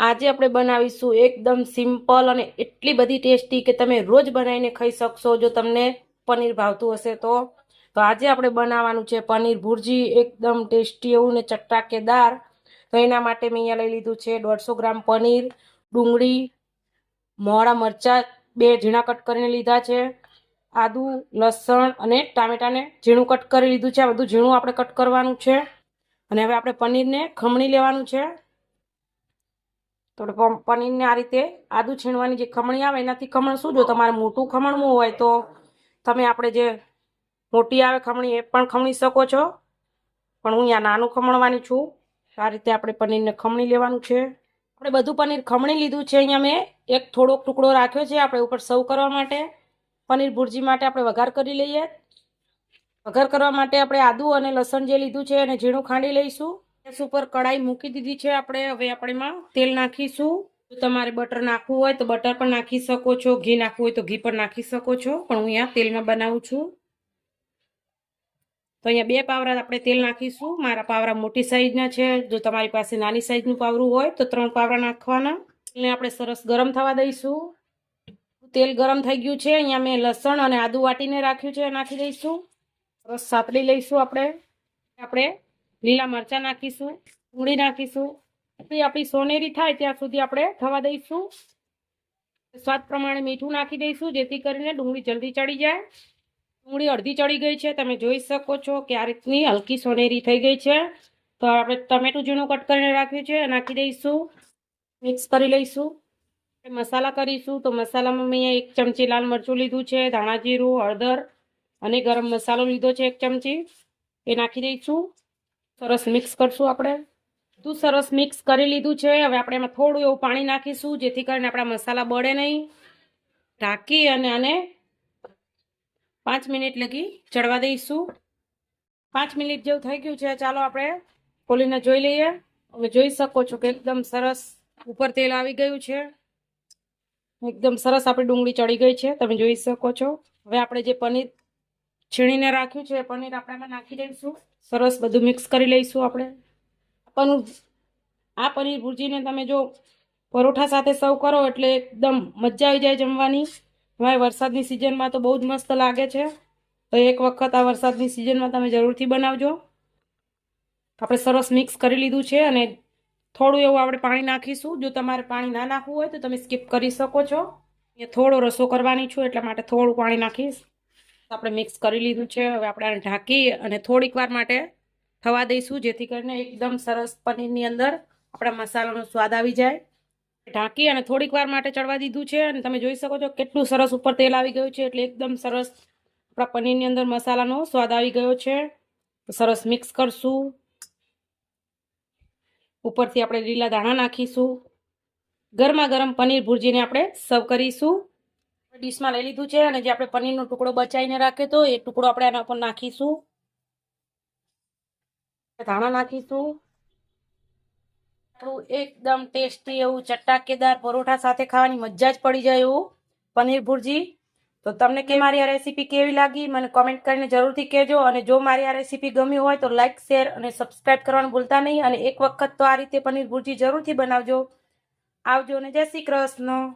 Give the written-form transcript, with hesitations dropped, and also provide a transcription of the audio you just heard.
આજે આપણે બનાવીશું એકદમ સિમ્પલ અને એટલી બધી ટેસ્ટી કે તમે રોજ બનાવીને ખાઈ શકશો જો તમને પનીર ભાવતું હશે તો આજે આપણે બનાવવાનું છે પનીર ભુરજી એકદમ ટેસ્ટી એવું ને ચટાકેદાર। તો એના માટે મેં અહીંયા લઈ લીધું છે 150 ગ્રામ પનીર, ડુંગળી, મોળા મરચાં 2 ઝીણા કટ કરીને લીધા છે, આદુ, લસણ અને ટામેટાને ઝીણું કટ કરી લીધું છે। આ બધું ઝીણું આપણે કટ કરવાનું છે અને હવે આપણે પનીરને ખમણી લેવાનું છે। તો પનીરને આ રીતે આદુ છીણવાની જે ખમણી આવે એનાથી ખમણશું। જો તમારે મોટું ખમણવું હોય તો તમે આપણે જે મોટી આવે ખમણી એ પણ ખમણી શકો છો, પણ હું અહીંયા નાનું ખમણવાની છું। આ રીતે આપણે પનીરને ખમણી લેવાનું છે। આપણે બધું પનીર ખમણી લીધું છે। અહીંયા મેં એક થોડોક ટુકડો રાખ્યો છે આપણે ઉપર સર્વ કરવા માટે। પનીર ભુરજી માટે આપણે વઘાર કરી લઈએ। વઘાર કરવા માટે આપણે આદુ અને લસણ જે લીધું છે એને ઝીણું ખાંડી લઈશું। ગેસ ઉપર કડાઈ મૂકી દીધી છે આપણે। હવે આપણે એમાં તેલ નાખીશું। જો તમારે બટર નાખવું હોય તો બટર પણ નાખી શકો છો, ઘી નાખવું હોય તો ઘી પણ નાખી શકો છો, પણ હું અહીંયા તેલમાં બનાવું છું। તો અહીંયા 2 પાવરા આપણે તેલ નાખીશું। મારા પાવરા મોટી સાઈઝના છે, જો તમારી પાસે નાની સાઈઝનું પાવરું હોય તો 3 પાવરા નાખવાના। એટલે આપણે સરસ ગરમ થવા દઈશું। તેલ ગરમ થઈ ગયું છે। અહીંયા મેં લસણ અને આદુ વાટીને રાખ્યું છે, નાખી દઈશું। સરસ સાતળી લઈશું। આપણે લીલા મરચાં નાખીશું, ડુંગળી નાખીશું। આપણી સોનેરી થાય ત્યાં સુધી આપણે થવા દઈશું। સ્વાદ પ્રમાણે મીઠું નાખી દઈશું જેથી કરીને ડુંગળી જલ્દી ચડી જાય। ડુંગળી અડધી ચડી ગઈ છે, તમે જોઈ શકો છો કે આ રીતની હલકી સોનેરી થઈ ગઈ છે। તો આપણે ટમેટું ઝીણું કટ કરીને રાખ્યું છે નાખી દઈશું, મિક્સ કરી લઈશું। મસાલા કરીશું તો મસાલામાં મેં 1 ચમચી લાલ મરચું લીધું છે, ધાણા જીરું, હળદર અને ગરમ મસાલો લીધો છે 1 ચમચી, એ નાખી દઈશું। સરસ મિક્સ કરશું। આપણે બધું સરસ મિક્સ કરી લીધું છે। હવે આપણે એમાં થોડું એવું પાણી નાખીશું જેથી કરીને આપણા મસાલા બળે નહીં। ઢાંકી અને આને 5 મિનિટ લગી ચડવા દઈશું। 5 મિનિટ જેવું થઈ ગયું છે, ચાલો આપણે ખોલીને જોઈ લઈએ। તમે જોઈ શકો છો કે એકદમ સરસ ઉપર તેલ આવી ગયું છે, એકદમ સરસ આપણી ડુંગળી ચડી ગઈ છે, તમે જોઈ શકો છો। હવે આપણે જે પનીર છીણીને રાખ્યું છે એ પનીર આપણે એમાં નાખી દઈશું। સરસ બધું મિક્સ કરી લઈશું। આપણે આ પનીર ભુરજીને તમે જો પરોઠા સાથે સર્વ કરો એટલે એકદમ મજા આવી જાય જમવાની। હવે વરસાદની સિઝનમાં તો બહુ જ મસ્ત લાગે છે, તો એક વખત આ વરસાદની સિઝનમાં તમે જરૂરથી બનાવજો। આપણે સરસ મિક્સ કરી લીધું છે અને થોડું એવું આપણે પાણી નાખીશું। જો તમારે પાણી ના નાખવું હોય તો તમે સ્કીપ કરી શકો છો। એ થોડો રસો કરવાની છું એટલા માટે થોડું પાણી નાખીશ। આપણે મિક્સ કરી લીધું છે। હવે આપણે આને ઢાંકી અને થોડીક વાર માટે થવા દઈશું જેથી કરીને એકદમ સરસ પનીરની અંદર આપણા મસાલાનો સ્વાદ આવી જાય। ઢાંકી અને થોડીક વાર માટે ચડવા દીધું છે અને તમે જોઈ શકો છો કેટલું સરસ ઉપર તેલ આવી ગયું છે, એટલે એકદમ સરસ આપણા પનીરની અંદર મસાલાનો સ્વાદ આવી ગયો છે। સરસ મિક્સ કરશું। ઉપરથી આપણે લીલા ધાણા નાખીશું। ગરમા ગરમ પનીર ભુરજીને આપણે સર્વ કરીશું। ડીશમાં લઈ લીધું છે અને જે આપણે પનીરનો ટુકડો બચાવીને રાખ્યો તો એ ટુકડો આપણે એના ઉપર નાખીશું। ધાણા નાખીશું। એકદમ ટેસ્ટી એવું ચટાકેદાર પરોઠા સાથે ખાવાની મજા જ પડી જાય એવું પનીર ભુરજી। તો તમને કે મારી આ રેસીપી કેવી લાગી મને કોમેન્ટ કરીને જરૂરથી કહેજો, અને જો મારી આ રેસીપી ગમી હોય તો લાઈક, શેર અને સબસ્ક્રાઈબ કરવાનું ભૂલતા નહીં, અને એક વખત તો આ રીતે પનીર ભુરજી જરૂરથી બનાવજો। આવજો ને જય શ્રી કૃષ્ણ।